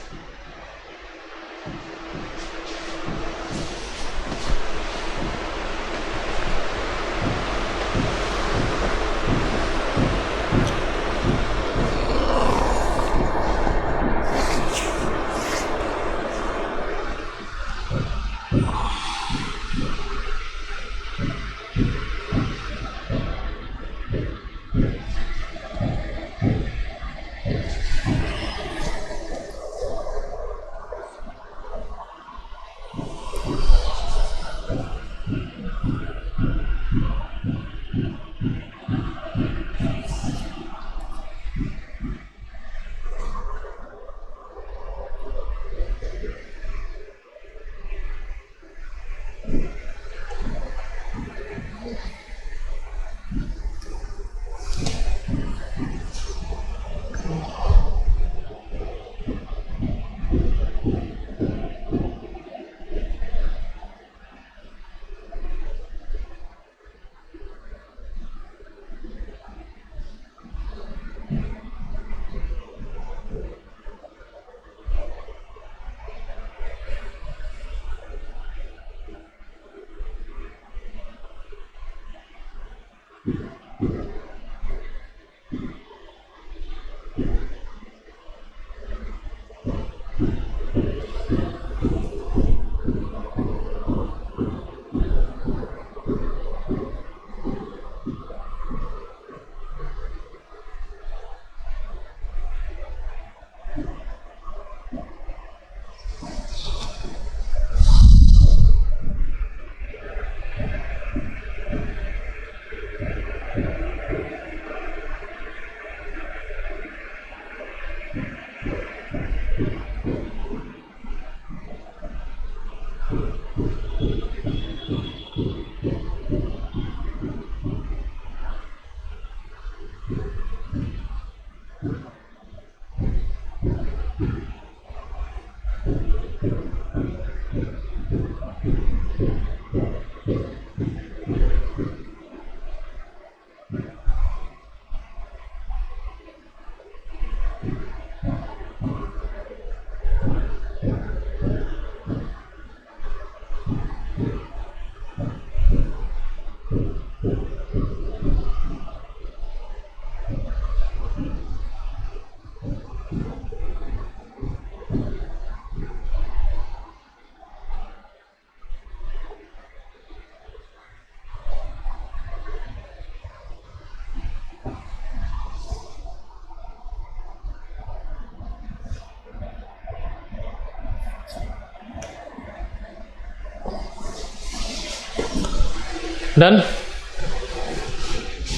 डन।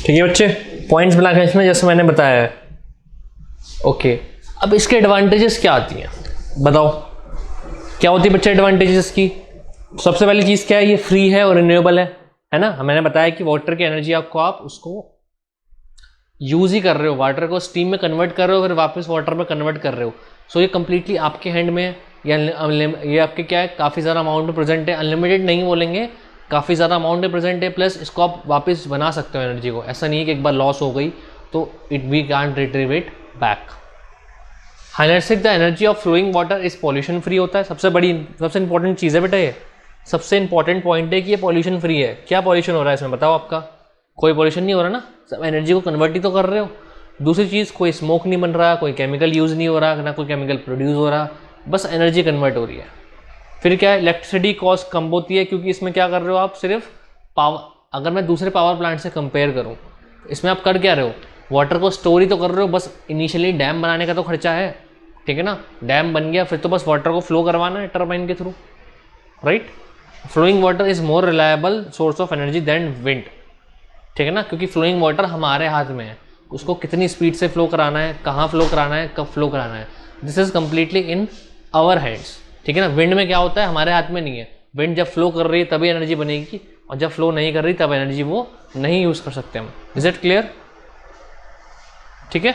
ठीक है बच्चे, पॉइंट्स बना के इसमें जैसे मैंने बताया है। ओके, अब इसके एडवांटेजेस क्या आती हैं बताओ, क्या होती है बच्चे एडवांटेजेस की? सबसे पहली चीज़ क्या है, ये फ्री है और रिन्यूएबल है ना। मैंने बताया कि वाटर की एनर्जी आपको, आप उसको यूज़ ही कर रहे हो, वाटर को स्टीम में कन्वर्ट कर रहे हो, फिर वापस वाटर में कन्वर्ट कर रहे हो। सो ये कम्प्लीटली आपके हैंड में है, ये आपके क्या है, काफ़ी ज़्यादा अमाउंट में प्रेजेंट है। अनलिमिटेड नहीं बोलेंगे, काफ़ी ज़्यादा अमाउंट में प्रेजेंट है, प्लस इसको आप वापस बना सकते हो एनर्जी को। ऐसा नहीं है कि एक बार लॉस हो गई तो it we can't retrieve it back. Highlights the energy of flowing water is pollution free होता है। सबसे इंपॉर्टेंट चीज़ है बेटा, ये सबसे इंपॉर्टेंट पॉइंट है कि ये पॉल्यूशन फ्री है। क्या पॉल्यूशन हो रहा है इसमें बताओ? आपका कोई पॉल्यूशन नहीं हो रहा ना, सब एनर्जी को कन्वर्ट ही तो कर रहे हो। दूसरी चीज़, कोई स्मोक नहीं बन रहा, कोई केमिकल यूज़ नहीं हो रहा, ना कोई केमिकल प्रोड्यूस हो रहा, बस एनर्जी कन्वर्ट हो रही है। फिर क्या है, इलेक्ट्रिसिटी कॉस्ट कम होती है, क्योंकि इसमें क्या कर रहे हो आप, सिर्फ पावर। अगर मैं दूसरे पावर प्लांट से कंपेयर करूँ, इसमें आप कर क्या रहे हो, वाटर को स्टोर ही तो कर रहे हो। बस इनिशियली डैम बनाने का तो खर्चा है, ठीक है ना, डैम बन गया, फिर तो बस वाटर को फ्लो करवाना है टर्बाइन के through, right. Flowing water is more reliable source of energy than wind, ठीक है ना, क्योंकि फ्लोइंग वाटर हमारे हाथ में है, उसको कितनी स्पीड से फ्लो कराना है, कहाँ फ्लो कराना है, कब फ्लो कराना है, this is completely in our hands, ठीक है ना। विंड में क्या होता है, हमारे हाथ में नहीं है, विंड जब फ्लो कर रही है तभी एनर्जी बनेगी, और जब फ्लो नहीं कर रही तब एनर्जी वो नहीं यूज कर सकते हम। Is it clear? ठीक है,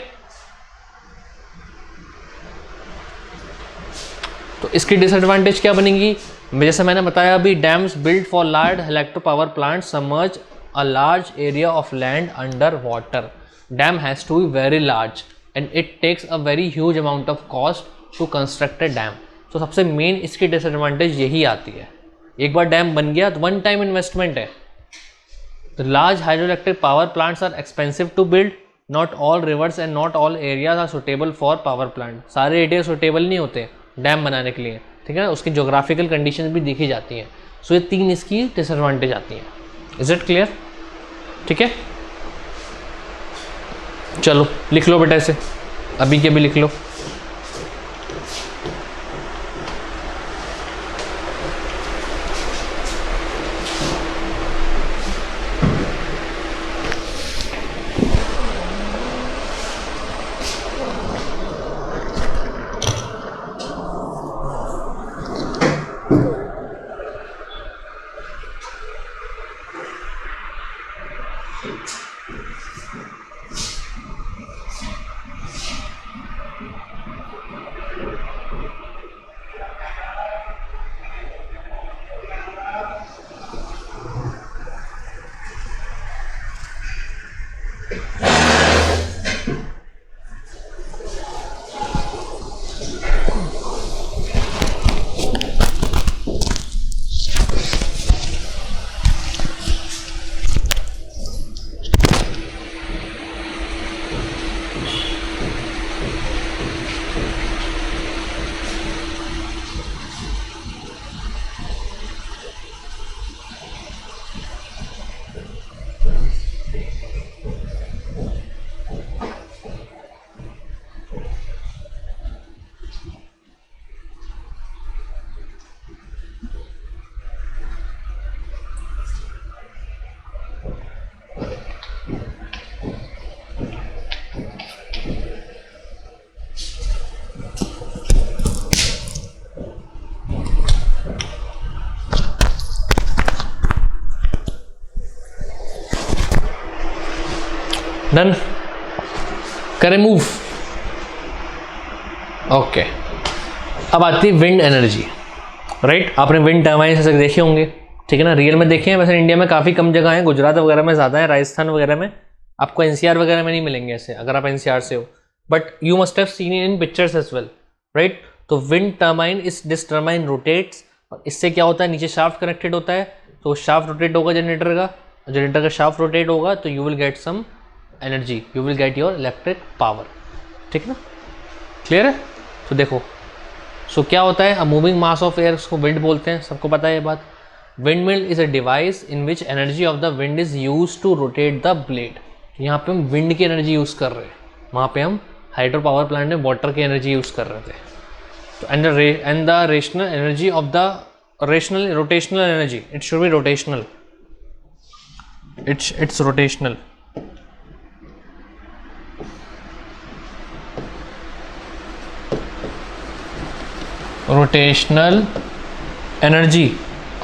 तो इसकी डिसएडवांटेज क्या बनेगी? जैसे मैंने बताया अभी, dams build for large electro power plant submerge a large area of land under water. Dam has to be very large and it takes a very huge amount of cost to construct a dam. तो सबसे main इसकी disadvantage यही आती है, एक बार dam बन गया तो वन टाइम इन्वेस्टमेंट है। तो large hydro electric power plants are expensive to build, not all rivers and not all areas are suitable for power plant. सारे एरिया सुटेबल नहीं होते डैम बनाने के लिए, ठीक है ना, उसकी जोग्राफिकल कंडीशन भी देखी जाती हैं। सो ये 3 इसकी डिसएडवांटेज आती हैं। Is it clear? ठीक है, चलो लिख लो बेटा इसे, अभी के भी लिख लो। डन, करें मूव। ओके, अब आती है विंड एनर्जी। राइट, आपने विंड टर्बाइन ऐसे देखे होंगे, ठीक है ना, रियल में देखे हैं। वैसे इंडिया में काफ़ी कम जगह है, गुजरात वगैरह में ज़्यादा है, राजस्थान वगैरह में, आपको एनसीआर वगैरह में नहीं मिलेंगे ऐसे, अगर आप एनसीआर से हो, but you must have seen in pictures as well. Right, तो विंड टर्बाइन, इस दिस टर्बाइन रोटेट्स, और इससे क्या होता है, नीचे शाफ्ट कनेक्टेड होता है, तो शाफ्ट रोटेट होगा जनरेटर का शाफ्ट रोटेट होगा, तो you will get some energy, you will get your electric power. ठीक ना, क्लियर है? तो देखो, सो क्या होता है, a moving mass of air, उसको विंड बोलते हैं, सबको पता है ये बात। Wind mill is a device in which energy of the wind is use to rotate the blade. यहाँ पे हम विंड की एनर्जी यूज कर रहे हैं, वहाँ पे हम हाइड्रो पावर प्लांट में वाटर की एनर्जी यूज कर रहे थे। तो and the rational energy of the rational rotational energy, it should be rotational, it's rotational. rotational energy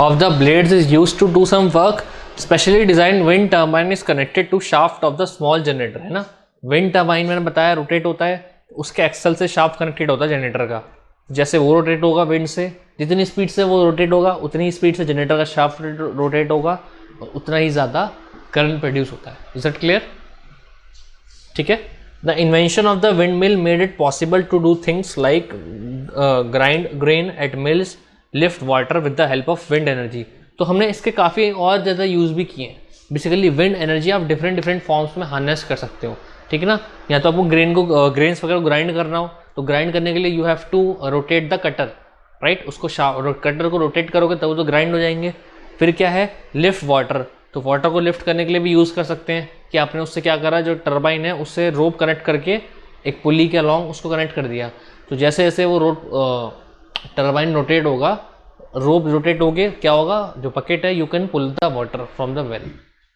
of the blades is used to do some work. Specially designed wind turbine is connected to shaft of the small generator, है ना। wind turbine मैंने बताया rotate होता है, उसके axle से shaft connected होता है जनरेटर का। जैसे वो रोटेट होगा विंड से, जितनी स्पीड से वो रोटेट होगा उतनी स्पीड से जनरेटर का शाफ्ट रोटेट होगा, और उतना ही ज़्यादा करंट प्रोड्यूस होता है। Is that clear? ठीक है। The invention of the windmill made it possible to do things like grind grain at mills, lift water with the help of wind energy. तो हमने इसके काफ़ी और ज़्यादा यूज़ भी किए हैं। बेसिकली विंड एनर्जी आप डिफरेंट फॉर्म्स में हार्नेस कर सकते हो, ठीक है ना। या तो आपको ग्रेन्स वगैरह ग्राइंड करना हो, तो ग्राइंड करने के लिए you have to rotate the cutter, right. उसको कटर को रोटेट करोगे तब वो तो ग्राइंड हो जाएंगे। फिर क्या है, लिफ्ट वाटर, तो वाटर को लिफ्ट करने के लिए भी यूज़ कर सकते हैं कि आपने उससे क्या करा, जो टरबाइन है उससे रोप कनेक्ट करके एक पुली के अलॉन्ग उसको कनेक्ट कर दिया। तो जैसे जैसे वो टरबाइन रोटेट होगा, रोप रोटेट होगे, क्या होगा, जो बकेट है you can pull the water from the well,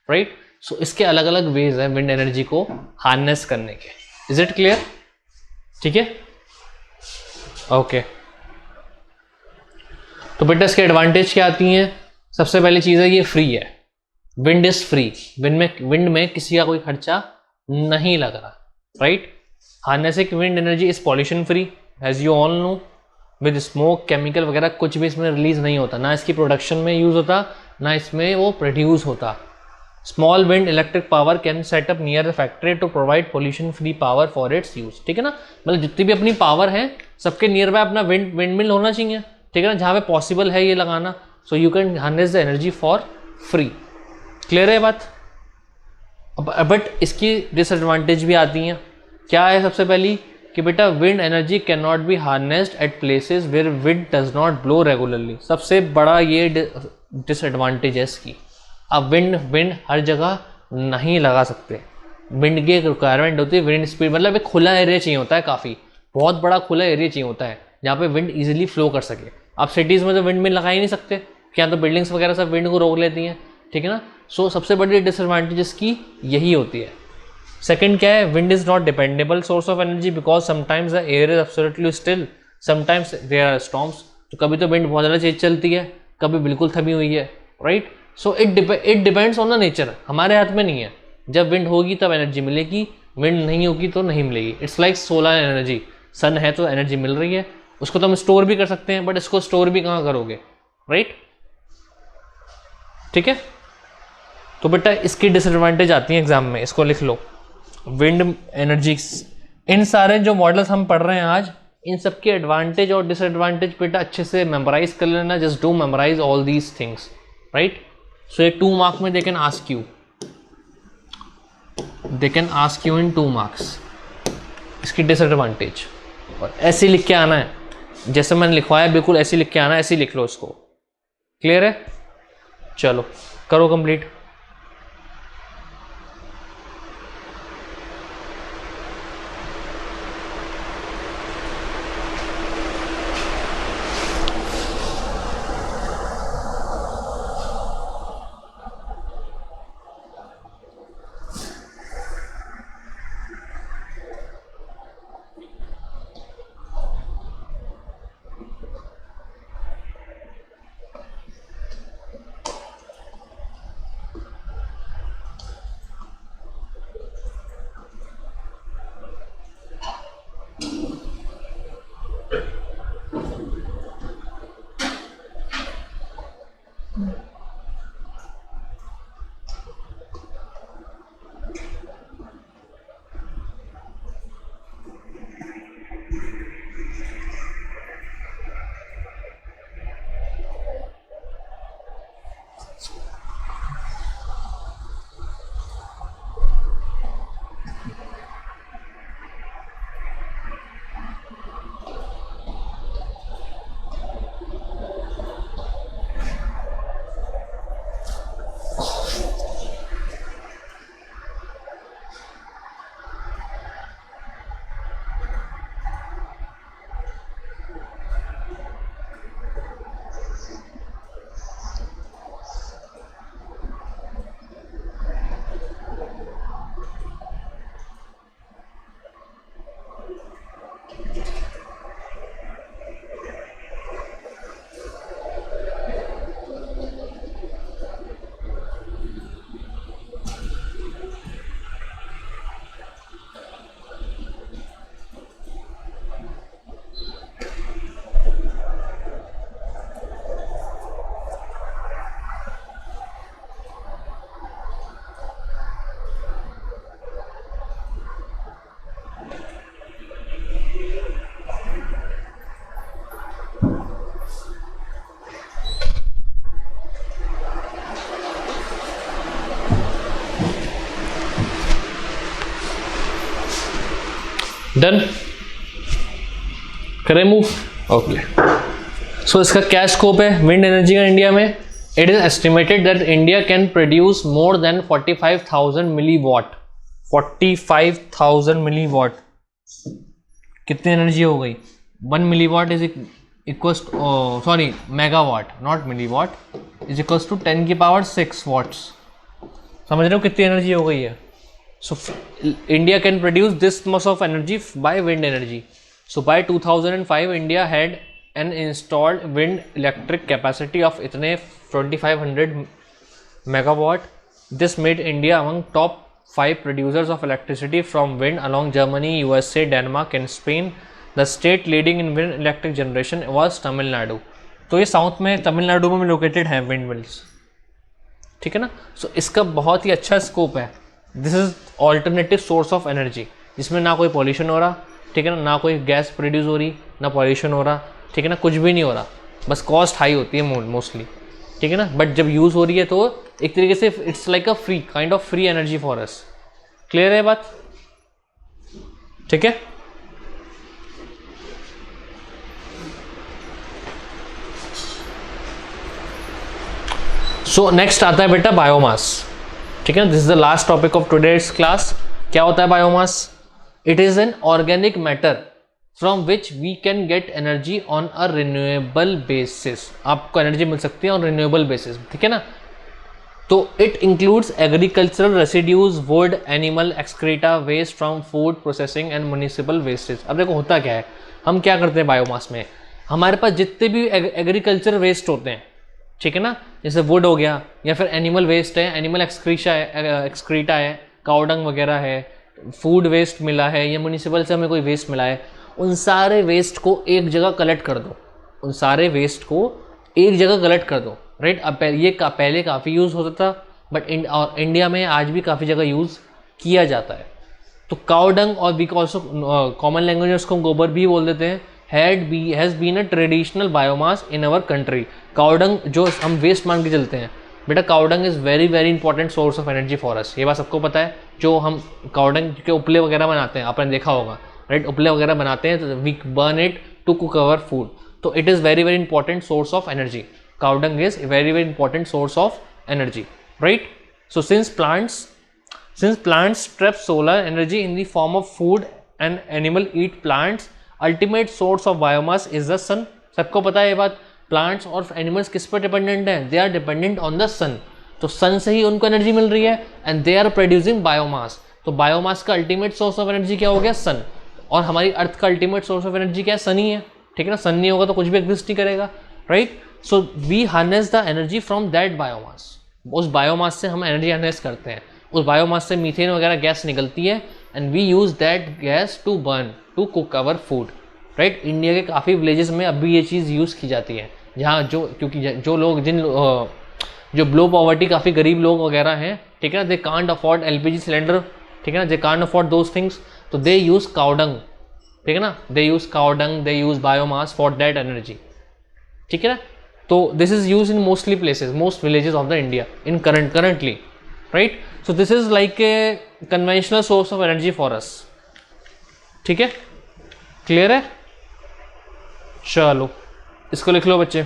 right. So इसके अलग अलग वेज हैं विंड एनर्जी को हार्नेस करने के। Is it clear? ठीक है, ओके। तो बेटा इसके एडवांटेज क्या आती हैं? सबसे पहली चीज़ है ये फ्री है, विंड इज फ्री, विंड में किसी का कोई खर्चा नहीं लग रहा, right. Harnessing wind energy is pollution free, as you all know. With smoke chemical वगैरह कुछ भी इसमें रिलीज नहीं होता, ना इसकी प्रोडक्शन में यूज होता, ना इसमें वो प्रोड्यूस होता। Small wind electric power can set up near the factory to provide pollution free power for its use, ठीक है ना। मतलब जितनी भी अपनी पावर है सबके नियर बाय अपना विंड मिल होना चाहिए, ठीक है ना, जहाँ पे पॉसिबल है ये लगाना। So you can harness the energy for free. Clear है बात? बट इसकी डिसएडवांटेज भी आती हैं। क्या है? सबसे पहली कि बेटा wind energy can not be harnessed at places where wind does not blow regularly. सबसे बड़ा ये डिसएडवांटेज है इसकी। अब विंड हर जगह नहीं लगा सकते, विंड की एक रिक्वायरमेंट होती है, विंड स्पीड, मतलब एक खुला एरिया चाहिए होता है, काफ़ी बहुत बड़ा खुला एरिया चाहिए होता है जहाँ पे विंड इजीली फ्लो कर सके। आप सिटीज़ में तो विंड मिल लगा ही नहीं सकते, क्या तो बिल्डिंग्स वगैरह सब विंड को रोक लेती हैं, ठीक है ना। सो सबसे बड़ी डिसएडवांटेज इसकी यही होती है। सेकंड क्या है? Wind is not dependable source of energy because sometimes the air is absolutely still, sometimes there are storms. तो कभी तो विंड बहुत ज़्यादा तेज चलती है, कभी बिल्कुल थमी हुई है, right. So it depends on the nature, हमारे हाथ में नहीं है। जब विंड होगी तब एनर्जी मिलेगी, विंड नहीं होगी तो नहीं मिलेगी। इट्स लाइक सोलर एनर्जी, सन है तो एनर्जी मिल रही है, उसको तो हम स्टोर भी कर सकते हैं, बट इसको स्टोर भी कहाँ करोगे, राइट, ठीक है। तो बेटा इसकी डिसएडवांटेज आती है एग्जाम में, इसको लिख लो। विंड एनर्जी, इन सारे जो मॉडल्स हम पढ़ रहे हैं आज, इन सब के एडवांटेज और डिसएडवांटेज बेटा अच्छे से मेमोराइज कर लेना। Just do memorise all these things, right. So ये 2 मार्क में they can ask you in 2 marks इसकी डिसएडवांटेज, और ऐसे लिख के आना है जैसे मैंने लिखवाया, बिल्कुल ऐसे लिख के आना है, ऐसे लिख लो इसको। क्लियर है? चलो करो कंप्लीट। डन, करें मूव? ओके। सो इसका क्या स्कोप है विंड एनर्जी का इंडिया में? It is estimated that India can produce more than 45,000 milli watt. 45,000 milli watt कितनी एनर्जी हो गई? 1 milli watt is equals, sorry megawatt, not milli watt, is equals to 10 की power 6 watts. समझ रहे हो कितनी एनर्जी हो गई है? So India can produce this much of energy by wind energy. So by 2005 India had an installed wind electric capacity of इतने 2500 megawatt. This made India among top 5 producers of electricity from wind along Germany, USA, Denmark and Spain. The state leading in wind electric generation was Tamil Nadu. तो ये south में तमिलनाडु में located है wind mills, ठीक है ना. सो इसका बहुत ही अच्छा स्कोप है. This is alternative source of energy जिसमें ना कोई पॉल्यूशन हो रहा, ठीक है ना कोई गैस प्रोड्यूस हो रही, ना पॉल्यूशन हो रहा, ठीक है ना, कुछ भी नहीं हो रहा, बस कॉस्ट हाई होती है मोस्टली, ठीक है ना. बट जब यूज़ हो रही है तो एक तरीके से it's like a free kind of free energy for us. Clear है बात, ठीक है. सो नेक्स्ट आता है बेटा बायोमास, ठीक है. This is the last topic of today's class. क्या होता है biomass? It is an organic matter from which we can get energy on a renewable basis. आपको एनर्जी मिल सकती है ऑन रिन्यूएबल बेसिस, ठीक है ना. तो it includes agricultural residues, wood, animal excreta, waste from food processing and municipal wastage. अब देखो होता क्या है, हम क्या करते हैं बायोमास में, हमारे पास जितने भी एग्रीकल्चर वेस्ट होते हैं, ठीक है ना, जैसे वुड हो गया या फिर एनिमल वेस्ट है, एनिमल एक्सक्रीटा है, काउडंग वगैरह है, फूड वेस्ट मिला है या म्युनिसिपल से हमें कोई वेस्ट मिला है, उन सारे वेस्ट को एक जगह कलेक्ट कर दो, उन सारे वेस्ट को एक जगह कलेक्ट कर दो, राइट. अब ये पहले काफ़ी यूज़ होता था बट इंडिया में आज भी काफ़ी जगह यूज़ किया जाता है. तो काउडंग और वी ऑल्सो कॉमन लैंग्वेज उसको गोबर भी बोल देते हैं, has been a traditional biomass in our country. Cowdung जो हम वेस्ट मान के चलते हैं बेटा, cowdung is very very important source of energy for us. ये बात सबको पता है. जो हम काउडंग के उपले वगैरह बनाते हैं, आपने देखा होगा, राइट, उपले वगैरह बनाते हैं तो we burn it to cook our food. तो it is very very important source of energy. Cow dung is very very important source of energy, right. So since plants trap solar energy in the form of food and animal eat plants, ultimate source of biomass is the sun. सबको पता है ये बात. Plants और animals किस पर dependent हैं? They are dependent on the sun. तो सन से ही उनको एनर्जी मिल रही है and they are producing biomass. तो बायोमास का अल्टीमेट सोर्स ऑफ एनर्जी क्या हो गया? सन. और हमारी अर्थ का अल्टीमेट सोर्स ऑफ एनर्जी क्या है? सन ही है, ठीक है ना. सन नहीं होगा तो कुछ भी एग्जिस्ट नहीं करेगा, right. So we harness the energy from that biomass. उस बायोमास से हम एनर्जी हार्नेस करते हैं. उस बायोमास से मीथेन वगैरह गैस निकलती है and we use that gas to burn to cook our food, right. India के काफ़ी विलेजेस में अभी ये चीज़ यूज़ की जाती है, जहाँ क्योंकि जो लोग जो ब्लो पॉवर्टी, काफ़ी गरीब लोग वगैरह हैं, ठीक है ना, they can't afford LPG cylinder, ठीक है ना, they can't afford those things, तो दे यूज़ काउडंग, ठीक है ना, they use cow dung, they use biomass for that energy, ठीक है ना. तो this is use in mostly places, most villages of the India in currently, right. So this is like a conventional source of energy for us, ठीक है. Clear है? चलो इसको लिख लो बच्चे.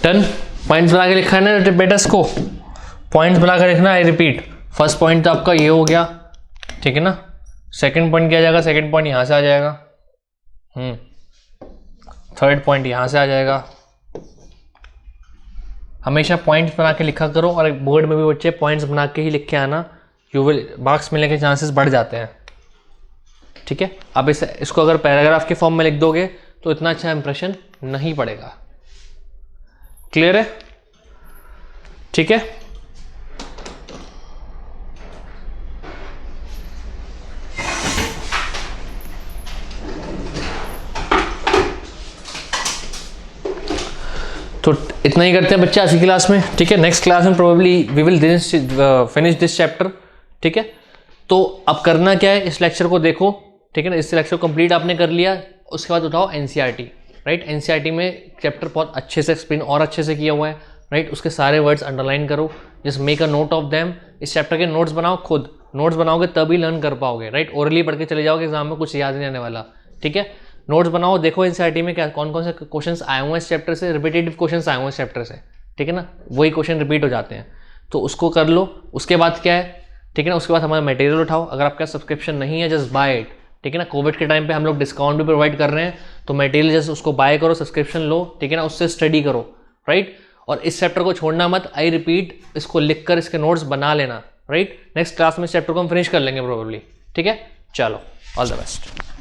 डन, पॉइंट्स बना के लिखा है ना बेटा, इसको पॉइंट्स बना कर लिखना। आई रिपीट, फर्स्ट पॉइंट तो आपका ये हो गया, ठीक है ना। सेकंड पॉइंट क्या आ जाएगा, सेकंड पॉइंट यहाँ से आ जाएगा, थर्ड पॉइंट यहाँ से आ जाएगा। हमेशा पॉइंट्स बना के लिखा करो, और बोर्ड में भी बच्चे पॉइंट्स बना के ही लिख के आना, यू विल मार्क्स मिलने के चांसेस बढ़ जाते हैं, ठीक है। अब इसको अगर पैराग्राफ के फॉर्म में लिख दोगे तो इतना अच्छा इंप्रेशन नहीं पड़ेगा। क्लियर है, ठीक है। तो इतना ही करते हैं बच्चे आज की क्लास में, ठीक है। नेक्स्ट क्लास में probably we will finish this chapter, ठीक है। तो अब करना क्या है, इस लेक्चर को देखो, ठीक है ना। इस लेक्चर को कंप्लीट आपने कर लिया, उसके बाद उठाओ एनसीईआरटी, राइट। एनसीईआरटी में चैप्टर बहुत अच्छे से एक्सप्लेन और अच्छे से किया हुआ है, राइट। उसके सारे वर्ड्स अंडरलाइन करो, just make a note of them. इस चैप्टर के नोट्स बनाओ, खुद नोट्स बनाओगे तभी लर्न कर पाओगे, राइट। ओरली पढ़ के चले जाओगे एग्जाम में, कुछ याद नहीं आने वाला, ठीक है। नोट्स बनाओ, देखो एनसीईआरटी में क्या कौन कौन से क्वेश्चंस आए हुए हैं इस चैप्टर से, रिपीटेटिव क्वेश्चंस आए हुए हैं इस चैप्टर से, ठीक है ना। वही क्वेश्चन रिपीट हो जाते हैं, तो उसको कर लो। उसके बाद क्या है, ठीक है ना, उसके बाद हमारा मटेरियल उठाओ। अगर आपका सब्सक्रिप्शन नहीं है, जस्ट बाय इट, ठीक है ना। कोविड के टाइम पे हम लोग डिस्काउंट भी प्रोवाइड कर रहे हैं, तो मटेरियल जस्ट उसको बाय करो, सब्सक्रिप्शन लो, ठीक है ना। उससे स्टडी करो, राइट। और इस चैप्टर को छोड़ना मत। आई रिपीट, इसको लिखकर इसके नोट्स बना लेना, राइट। नेक्स्ट क्लास में इस चैप्टर को हम फिनिश कर लेंगे प्रोबेबली, ठीक है। चलो, ऑल द बेस्ट।